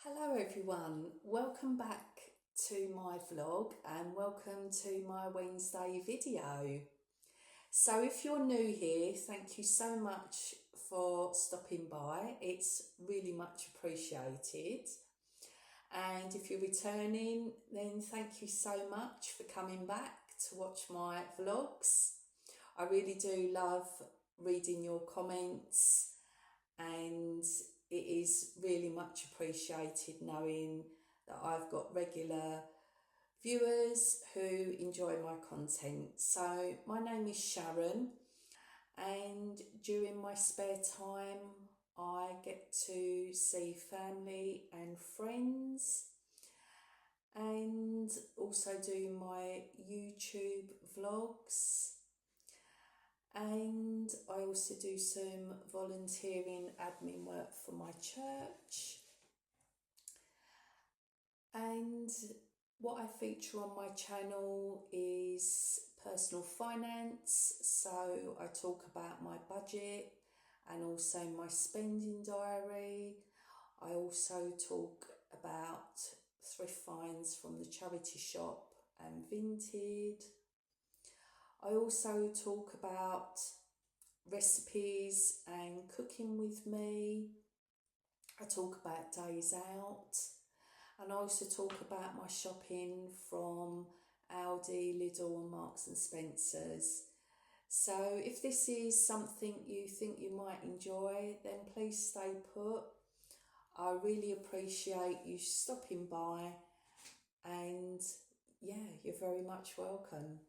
Hello everyone, welcome back to my vlog and welcome to my Wednesday video. So if you're new here, thank you so much for stopping by, it's really much appreciated. And if you're returning, then thank you so much for coming back to watch my vlogs. I really do love reading your comments, and it is really much appreciated knowing that I've got regular viewers who enjoy my content. So my name is Sharon, and during my spare time I get to see family and friends and also do my YouTube vlogs, and I also do some volunteering admin work for my church. And what I feature on my channel is personal finance, so I talk about my budget and also my spending diary. I also talk about thrift finds from the charity shop and Vinted. I also talk about recipes and cooking with me. I talk about days out, and I also talk about my shopping from Aldi, Lidl and Marks and Spencer's. So if this is something you think you might enjoy, then please stay put. I really appreciate you stopping by, and yeah, you're very much welcome.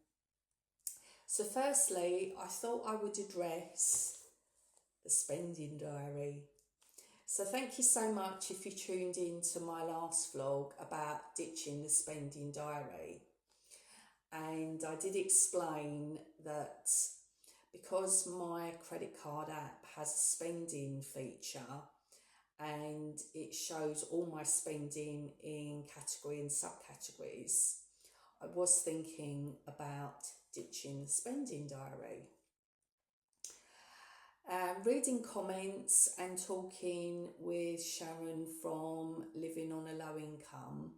So firstly, I thought I would address the spending diary. So thank you so much if you tuned in to my last vlog about ditching the spending diary. And I did explain that because my credit card app has a spending feature and it shows all my spending in category and subcategories, I was thinking about ditching the spending diary. Reading comments and talking with Sharon from Living on a Low Income,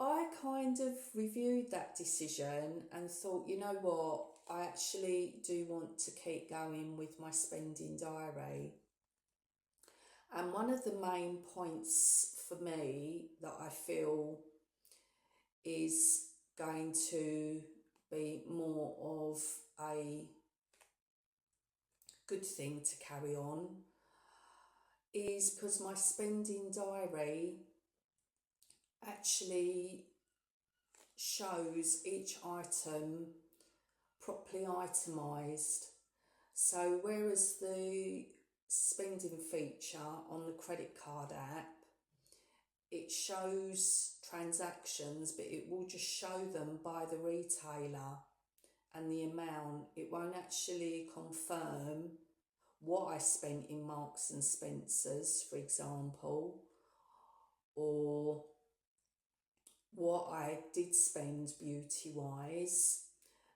I kind of reviewed that decision and thought, you know what, I actually do want to keep going with my spending diary. And one of the main points for me that I feel is going to be more of a good thing to carry on is because my spending diary actually shows each item properly itemised. So whereas the spending feature on the credit card app, it shows transactions, but it will just show them by the retailer and the amount. It won't actually confirm what I spent in Marks and Spencer's, for example, or what I did spend beauty wise.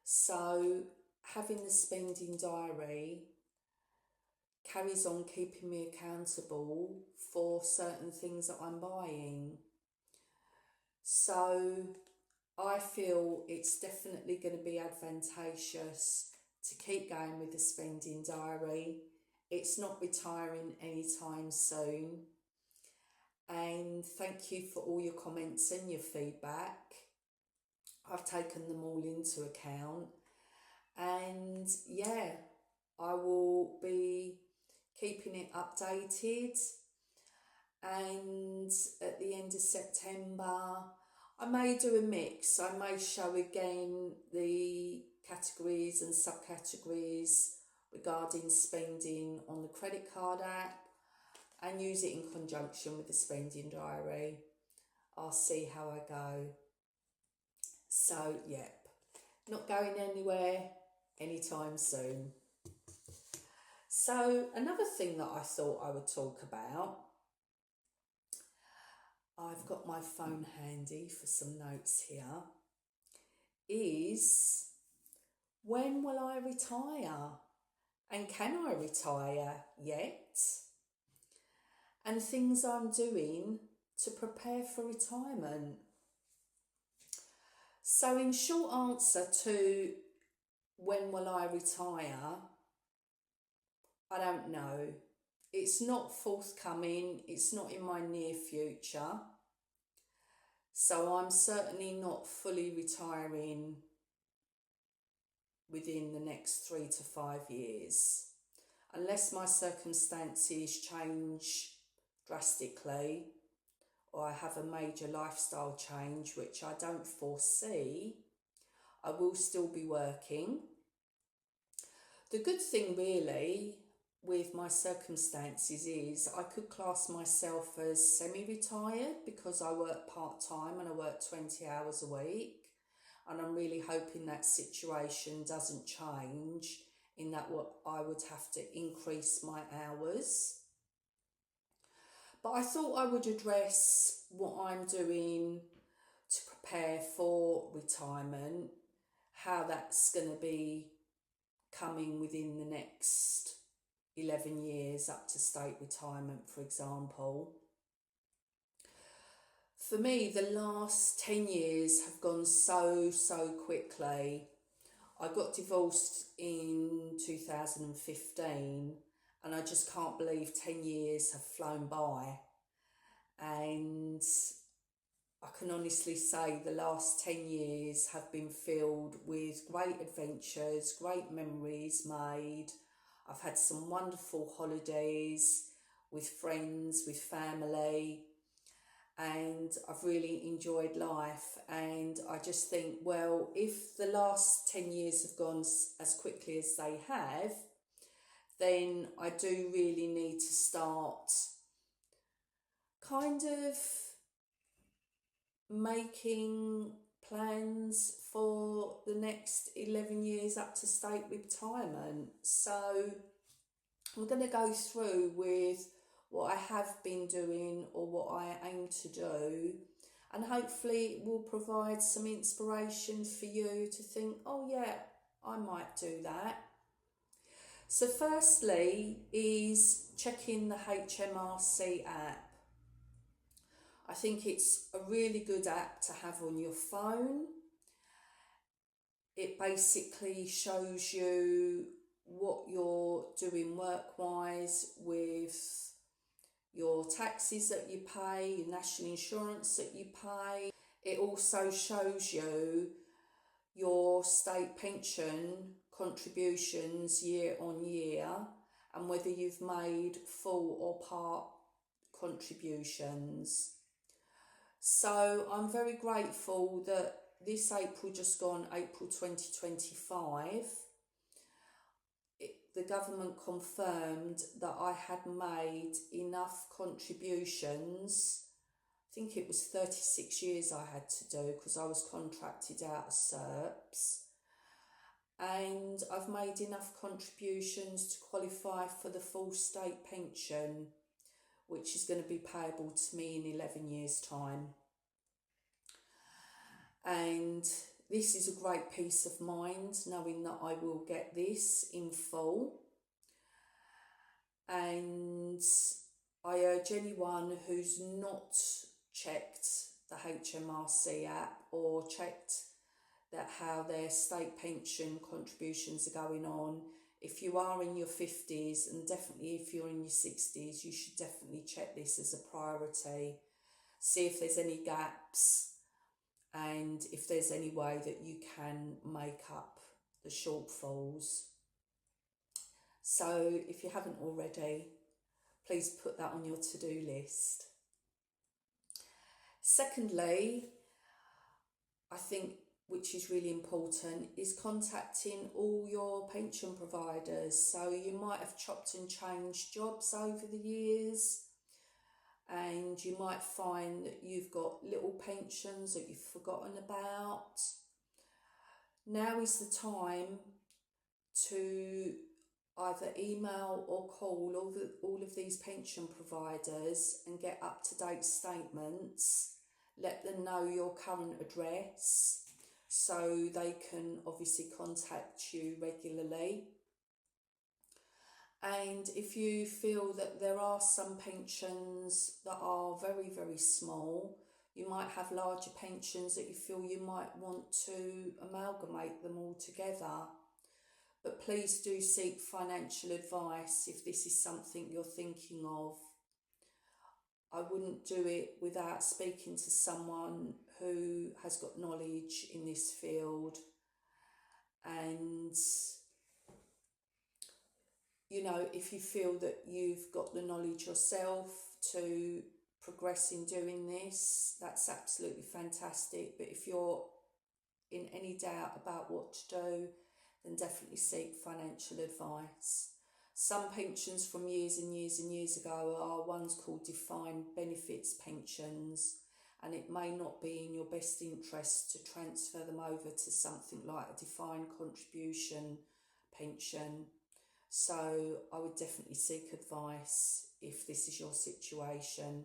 So having the spending diary carries on keeping me accountable for certain things that I'm buying. So I feel it's definitely going to be advantageous to keep going with the spending diary. It's not retiring anytime soon. And thank you for all your comments and your feedback. I've taken them all into account. And yeah, I will be keeping it updated. And at the end of September, I may do a mix. I may show again the categories and subcategories regarding spending on the credit card app and use it in conjunction with the spending diary. I'll see how I go. So, yep, not going anywhere anytime soon. So, another thing that I thought I would talk about, I've got my phone handy for some notes here, is when will I retire? And can I retire yet? and things I'm doing to prepare for retirement. So in short answer to when will I retire, I don't know. It's not forthcoming, it's not in my near future. So I'm certainly not fully retiring within the next 3 to 5 years. Unless my circumstances change drastically or I have a major lifestyle change, which I don't foresee, I will still be working. The good thing really with my circumstances is I could class myself as semi-retired because I work part-time and I work 20 hours a week, and I'm really hoping that situation doesn't change, in that what I would have to increase my hours. But I thought I would address what I'm doing to prepare for retirement, how that's going to be coming within the next 11 years up to state retirement, for example. For me, the last 10 years have gone so quickly. I got divorced in 2015 and I just can't believe 10 years have flown by. And I can honestly say the last 10 years have been filled with great adventures, great memories made. I've had some wonderful holidays with friends, with family, and I've really enjoyed life. And I just think, well, if the last 10 years have gone as quickly as they have, then I do really need to start kind of making plans for the next 11 years up to state retirement. So I'm going to go through with what I have been doing or what I aim to do, and hopefully it will provide some inspiration for you to think, oh yeah, I might do that. So firstly is checking the HMRC app. I think it's a really good app to have on your phone. It basically shows you what you're doing work-wise with your taxes that you pay, your national insurance that you pay. It also shows you your state pension contributions year on year and whether you've made full or part contributions. So I'm very grateful that this April just gone, April 2025, the government confirmed that I had made enough contributions. I think it was 36 years I had to do because I was contracted out of SERPs. And I've made enough contributions to qualify for the full state pension, which is going to be payable to me in 11 years' time. And this is a great peace of mind, knowing that I will get this in full. And I urge anyone who's not checked the HMRC app or checked that how their state pension contributions are going on, if you are in your 50s and definitely if you're in your 60s, you should definitely check this as a priority. See if there's any gaps and if there's any way that you can make up the shortfalls. So if you haven't already, please put that on your to-do list. Secondly, I think, which is really important, is contacting all your pension providers. So you might have chopped and changed jobs over the years, and you might find that you've got little pensions that you've forgotten about. Now is the time to either email or call all of these pension providers and get up-to-date statements. Let them know your current address so they can obviously contact you regularly. And if you feel that there are some pensions that are very, very small, you might have larger pensions that you feel you might want to amalgamate them all together. But please do seek financial advice if this is something you're thinking of. I wouldn't do it without speaking to someone who has got knowledge in this field. And, you know, if you feel that you've got the knowledge yourself to progress in doing this, that's absolutely fantastic. But if you're in any doubt about what to do, then definitely seek financial advice. Some pensions from years and years and years ago are ones called defined benefits pensions, and it may not be in your best interest to transfer them over to something like a defined contribution pension. So I would definitely seek advice if this is your situation.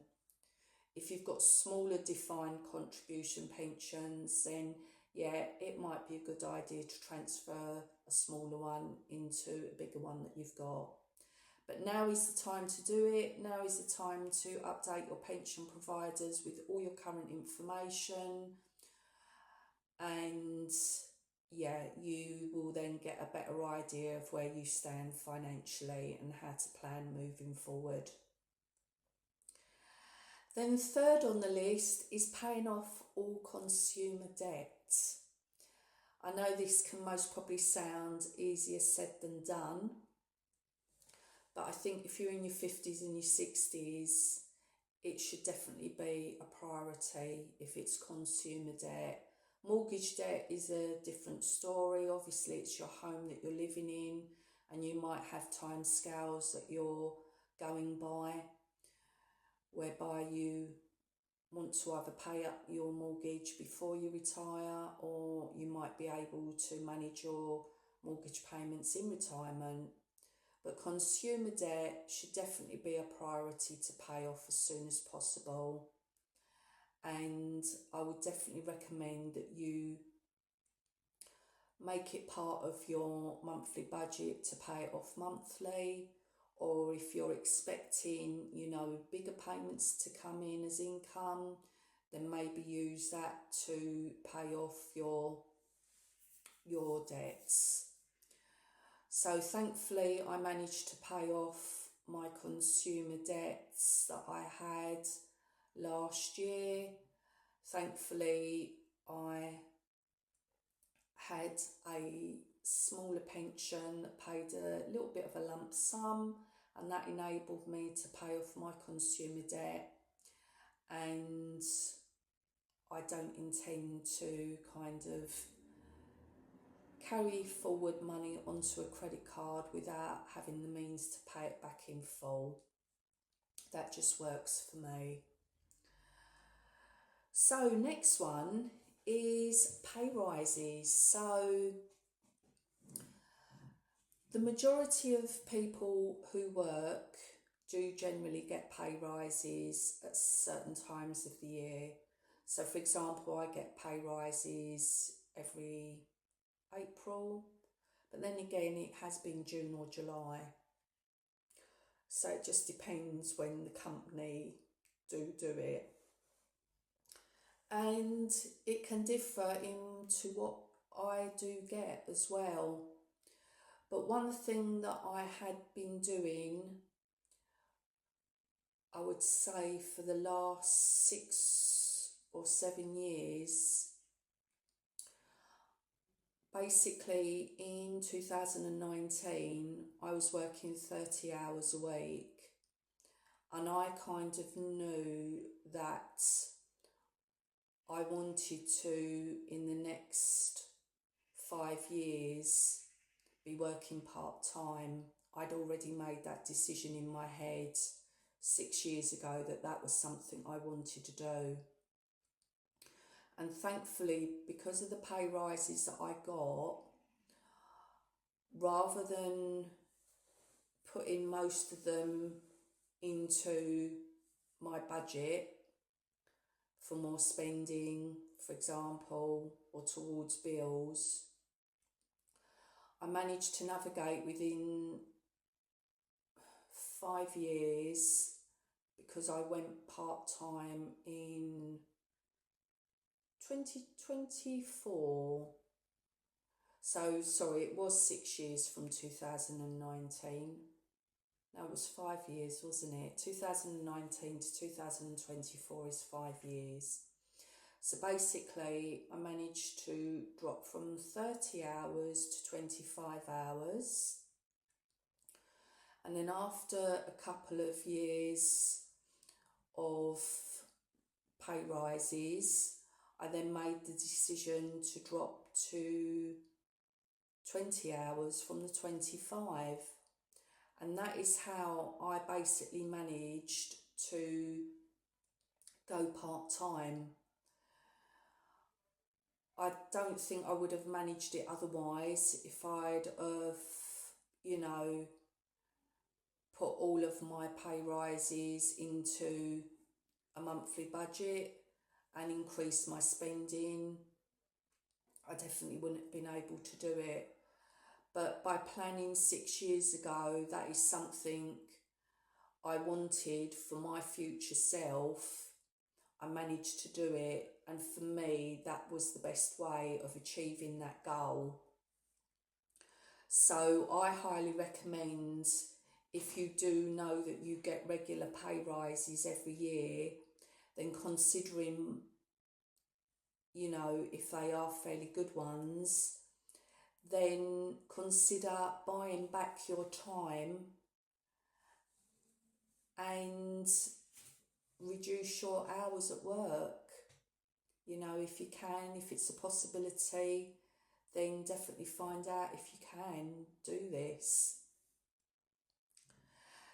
If you've got smaller defined contribution pensions, then yeah, it might be a good idea to transfer a smaller one into a bigger one that you've got. But now is the time to do it. Now is the time to update your pension providers with all your current information. And yeah, you will then get a better idea of where you stand financially and how to plan moving forward. Then third on the list is paying off all consumer debt. I know this can most probably sound easier said than done, but I think if you're in your 50s and your 60s, it should definitely be a priority if it's consumer debt. Mortgage debt is a different story. Obviously, it's your home that you're living in, and you might have time scales that you're going by, whereby you want to either pay up your mortgage before you retire, or you might be able to manage your mortgage payments in retirement. But consumer debt should definitely be a priority to pay off as soon as possible. And I would definitely recommend that you make it part of your monthly budget to pay it off monthly. Or if you're expecting, you know, bigger payments to come in as income, then maybe use that to pay off your debts. So thankfully I managed to pay off my consumer debts that I had last year. Thankfully I had a smaller pension that paid a little bit of a lump sum, and that enabled me to pay off my consumer debt. And I don't intend to kind of carry forward money onto a credit card without having the means to pay it back in full. That just works for me. So next one is pay rises. So the majority of people who work do generally get pay rises at certain times of the year. So for example, I get pay rises every April, but then again it has been June or July. So it just depends when the company do it. And it can differ into what I do get as well. But one thing that I had been doing, I would say for the last 6 or 7 years, basically in 2019, I was working 30 hours a week, and I kind of knew that I wanted to, in the next 5 years, be working part-time. I'd already made that decision in my head 6 years ago that that was something I wanted to do. And thankfully, because of the pay rises that I got, rather than putting most of them into my budget for more spending, for example, or towards bills, I managed to navigate within 5 years because I went part-time in 2024. So, sorry, it was 6 years from 2019. No, it was 5 years, wasn't it? 2019 to 2024 is 5 years. So basically, I managed to drop from 30 hours to 25 hours. And then after a couple of years of pay rises, I then made the decision to drop to 20 hours from the 25. And that is how I basically managed to go part-time. I don't think I would have managed it otherwise if I'd have, put all of my pay rises into a monthly budget and increased my spending. I definitely wouldn't have been able to do it. But by planning 6 years ago, that is something I wanted for my future self. I managed to do it, and for me, that was the best way of achieving that goal. So I highly recommend, if you do know that you get regular pay rises every year, then considering, if they are fairly good ones, then consider buying back your time and reduce your hours at work. If you can, if it's a possibility, then definitely find out if you can do this.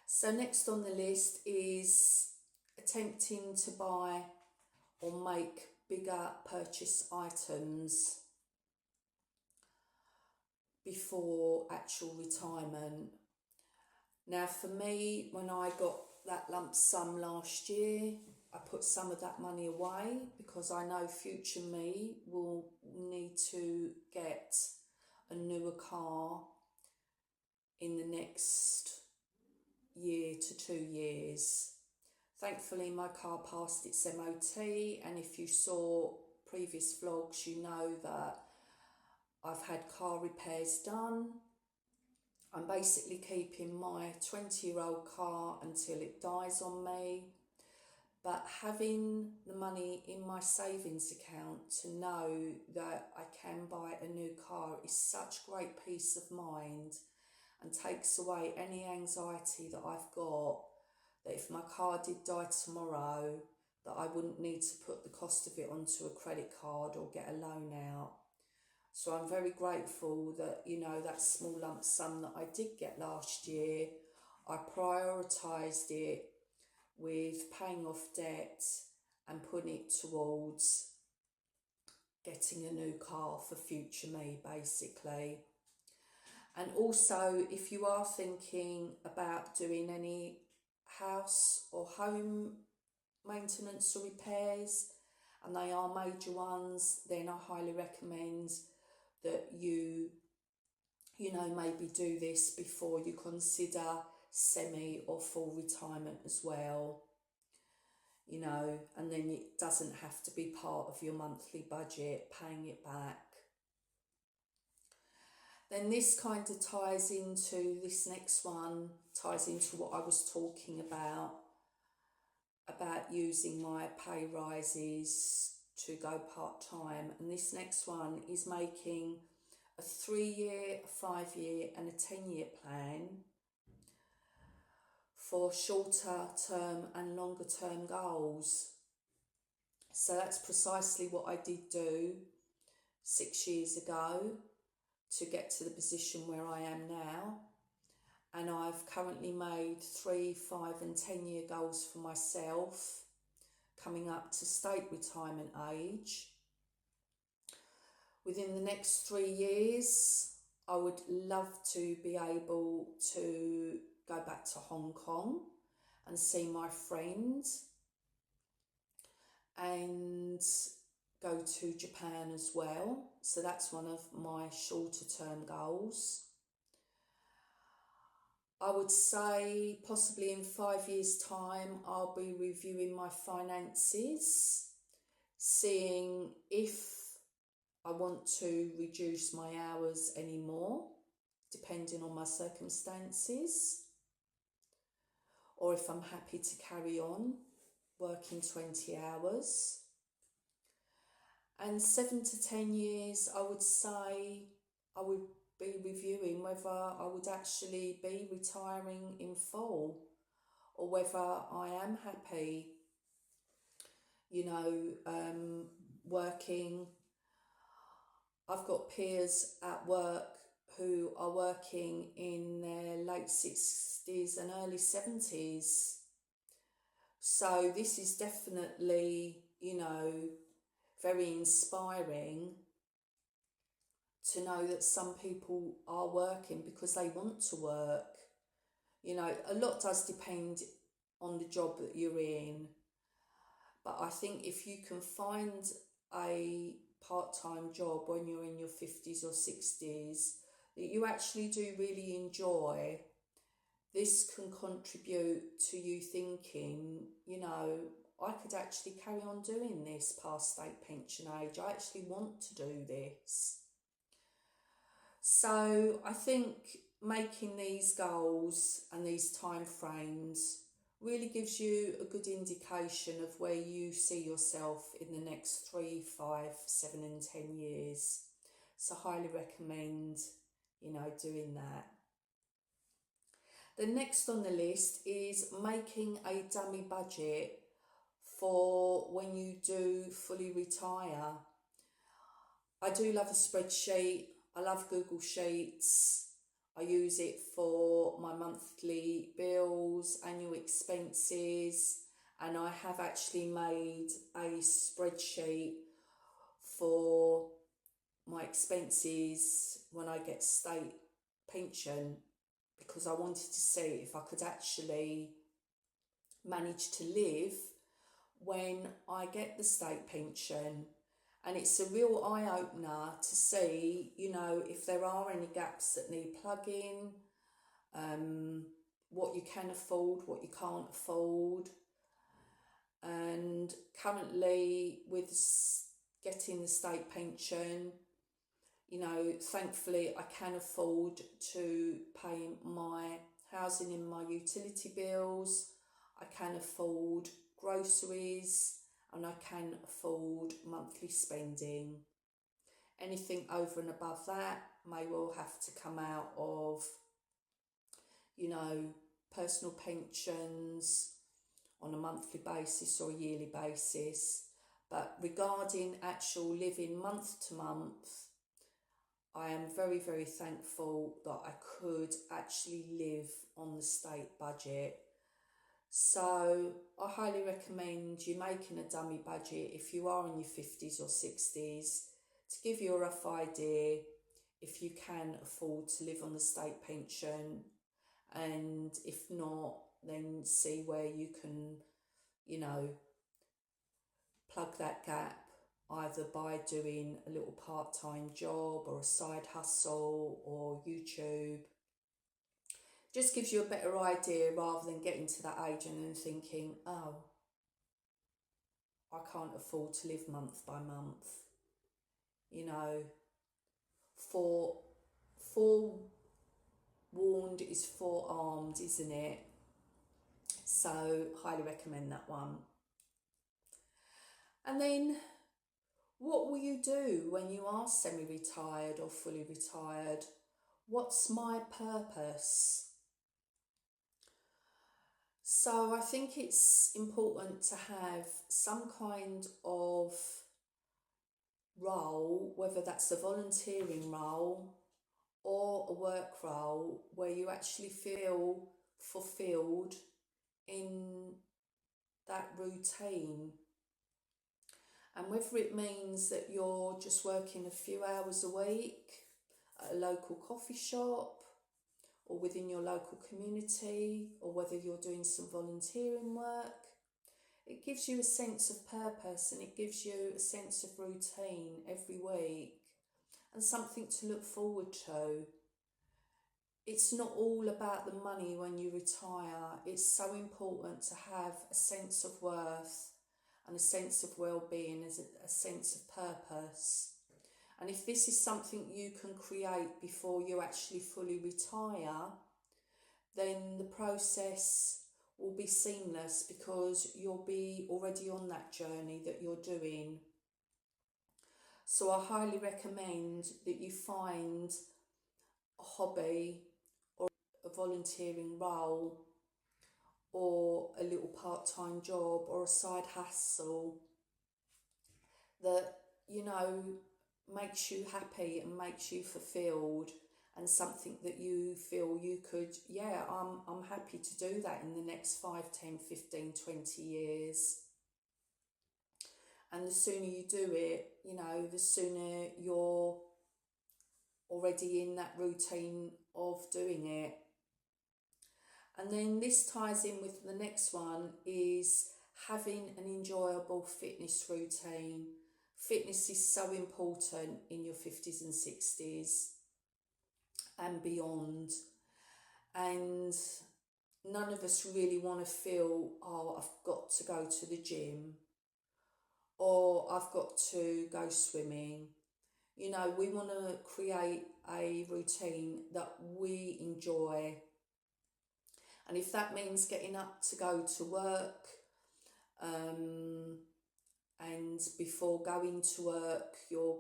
So next on the list is attempting to buy or make bigger purchase items before actual retirement. Now for me, when I got that lump sum last year, I put some of that money away because I know future me will need to get a newer car in the next year to 2 years. Thankfully, my car passed its MOT, and if you saw previous vlogs, you know that I've had car repairs done. I'm basically keeping my 20-year-old car until it dies on me. But having the money in my savings account to know that I can buy a new car is such great peace of mind, and takes away any anxiety that I've got that if my car did die tomorrow, that I wouldn't need to put the cost of it onto a credit card or get a loan out. So I'm very grateful that, that small lump sum that I did get last year, I prioritised it with paying off debt and putting it towards getting a new car for future me, basically. And also, if you are thinking about doing any house or home maintenance or repairs, and they are major ones, then I highly recommend that you maybe do this before you consider semi or full retirement as well. And then it doesn't have to be part of your monthly budget, paying it back. Then this kind of ties into, this next one ties into what I was talking about using my pay rises to go part-time. And this next one is making a 3-year, a 5-year and a 10-year plan for shorter term and longer term goals. So that's precisely what I did do 6 years ago to get to the position where I am now. And I've currently made 3, 5 and 10-year goals for myself, coming up to state retirement age. Within the next 3 years, I would love to be able to go back to Hong Kong and see my friends, and go to Japan as well. So that's one of my shorter term goals. I would say possibly in 5 years' time, I'll be reviewing my finances, seeing if I want to reduce my hours anymore, depending on my circumstances, or if I'm happy to carry on working 20 hours. And 7 to 10 years, I would say I would be reviewing whether I would actually be retiring in full, or whether I am happy, working. I've got peers at work who are working in their late 60s and early 70s. So this is definitely, very inspiring to know that some people are working because they want to work. A lot does depend on the job that you're in. But I think if you can find a part-time job when you're in your 50s or 60s that you actually do really enjoy, this can contribute to you thinking, I could actually carry on doing this past state pension age. I actually want to do this. So I think making these goals and these time frames really gives you a good indication of where you see yourself in the next 3, 5, 7 and 10 years. So highly recommend, doing that. The next on the list is making a dummy budget for when you do fully retire. I do love a spreadsheet. I love Google Sheets. I use it for my monthly bills, annual expenses, and I have actually made a spreadsheet for my expenses when I get state pension, because I wanted to see if I could actually manage to live when I get the state pension. And it's a real eye-opener to see, if there are any gaps that need plugging, what you can afford, what you can't afford. And currently with getting the state pension, thankfully I can afford to pay my housing and my utility bills. I can afford groceries, and I can afford monthly spending. Anything over and above that may well have to come out of, personal pensions on a monthly basis or a yearly basis. But regarding actual living month to month, I am very, very thankful that I could actually live on the state budget. So I highly recommend you making a dummy budget if you are in your 50s or 60s, to give you a rough idea if you can afford to live on the state pension, and if not, then see where you can, plug that gap, either by doing a little part-time job or a side hustle or YouTube. Just gives you a better idea, rather than getting to that age and then thinking, oh, I can't afford to live month by month. Forewarned is forearmed, isn't it? So highly recommend that one. And then, what will you do when you are semi-retired or fully retired? What's my purpose? So I think it's important to have some kind of role, whether that's a volunteering role or a work role, where you actually feel fulfilled in that routine. And whether it means that you're just working a few hours a week at a local coffee shop or within your local community, or whether you're doing some volunteering work, it gives you a sense of purpose, and it gives you a sense of routine every week and something to look forward to. it's not all about the money when you retire. It's so important to have a sense of worth and a sense of well-being, as a sense of purpose. And if this is something you can create before you actually fully retire, then the process will be seamless, because you'll be already on that journey that you're doing. So I highly recommend that you find a hobby or a volunteering role or a little part-time job or a side hustle that, you know, makes you happy and makes you fulfilled, and something that you feel you could, yeah, I'm happy to do that in the next 5, 10, 15, 20 years. And the sooner you do it, you know, the sooner you're already in that routine of doing it. And then this ties in with the next one, is having an enjoyable fitness routine. Fitness is so important in your 50s and 60s and beyond. And none of us really want to feel, oh, I've got to go to the gym or I've got to go swimming. You know, we want to create a routine that we enjoy. And if that means getting up to go to work, and before going to work, you're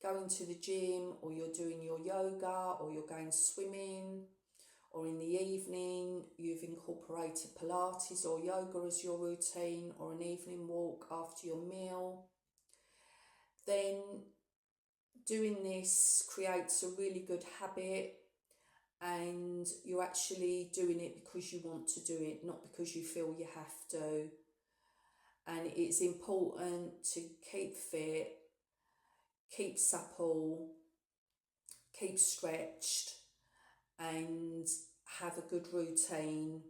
going to the gym, or you're doing your yoga, or you're going swimming, or in the evening you've incorporated Pilates or yoga as your routine, or an evening walk after your meal, then doing this creates a really good habit, and you're actually doing it because you want to do it, not because you feel you have to. And it's important to keep fit, keep supple, keep stretched, and have a good routine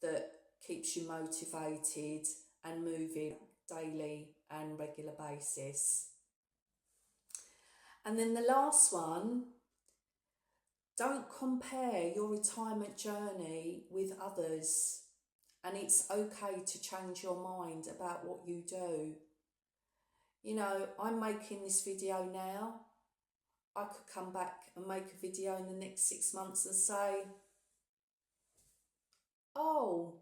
that keeps you motivated and moving daily and regular basis. And then the last one, don't compare your retirement journey with others. And it's okay to change your mind about what you do. You know, I'm making this video now. I could come back and make a video in the next 6 months and say, oh,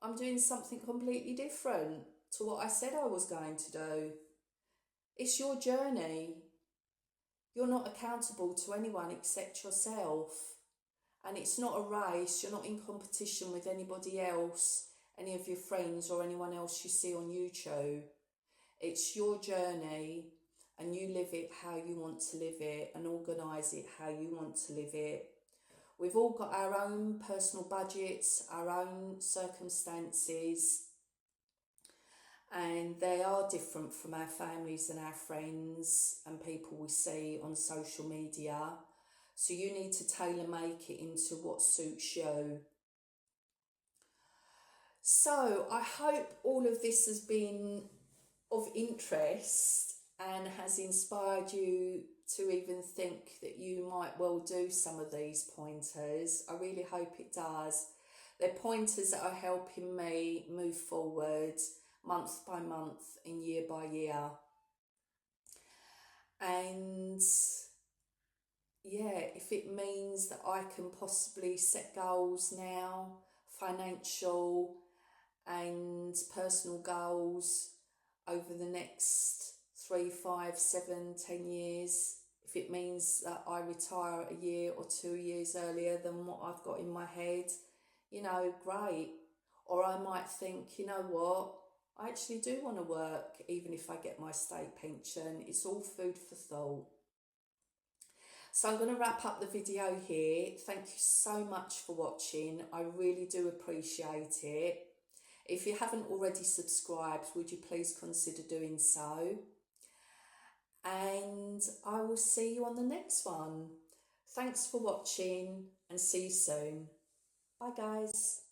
I'm doing something completely different to what I said I was going to do. It's your journey. You're not accountable to anyone except yourself. And it's not a race. You're not in competition with anybody else, any of your friends or anyone else you see on YouTube. It's your journey, and you live it how you want to live it and organise it how you want to live it. We've all got our own personal budgets, our own circumstances, and they are different from our families and our friends and people we see on social media. So you need to tailor make it into what suits you. So I hope all of this has been of interest and has inspired you to even think that you might well do some of these pointers. I really hope it does. They're pointers that are helping me move forward month by month and year by year. And yeah, if it means that I can possibly set goals now, financial and personal goals over the next 3, 5, 7, 10 years, if it means that I retire a year or 2 years earlier than what I've got in my head, you know, great. Or I might think, you know what, I actually do want to work even if I get my state pension. It's all food for thought. So I'm going to wrap up the video here. Thank you so much for watching. I really do appreciate it. If you haven't already subscribed, would you please consider doing so? And I will see you on the next one. Thanks for watching, and see you soon. Bye guys.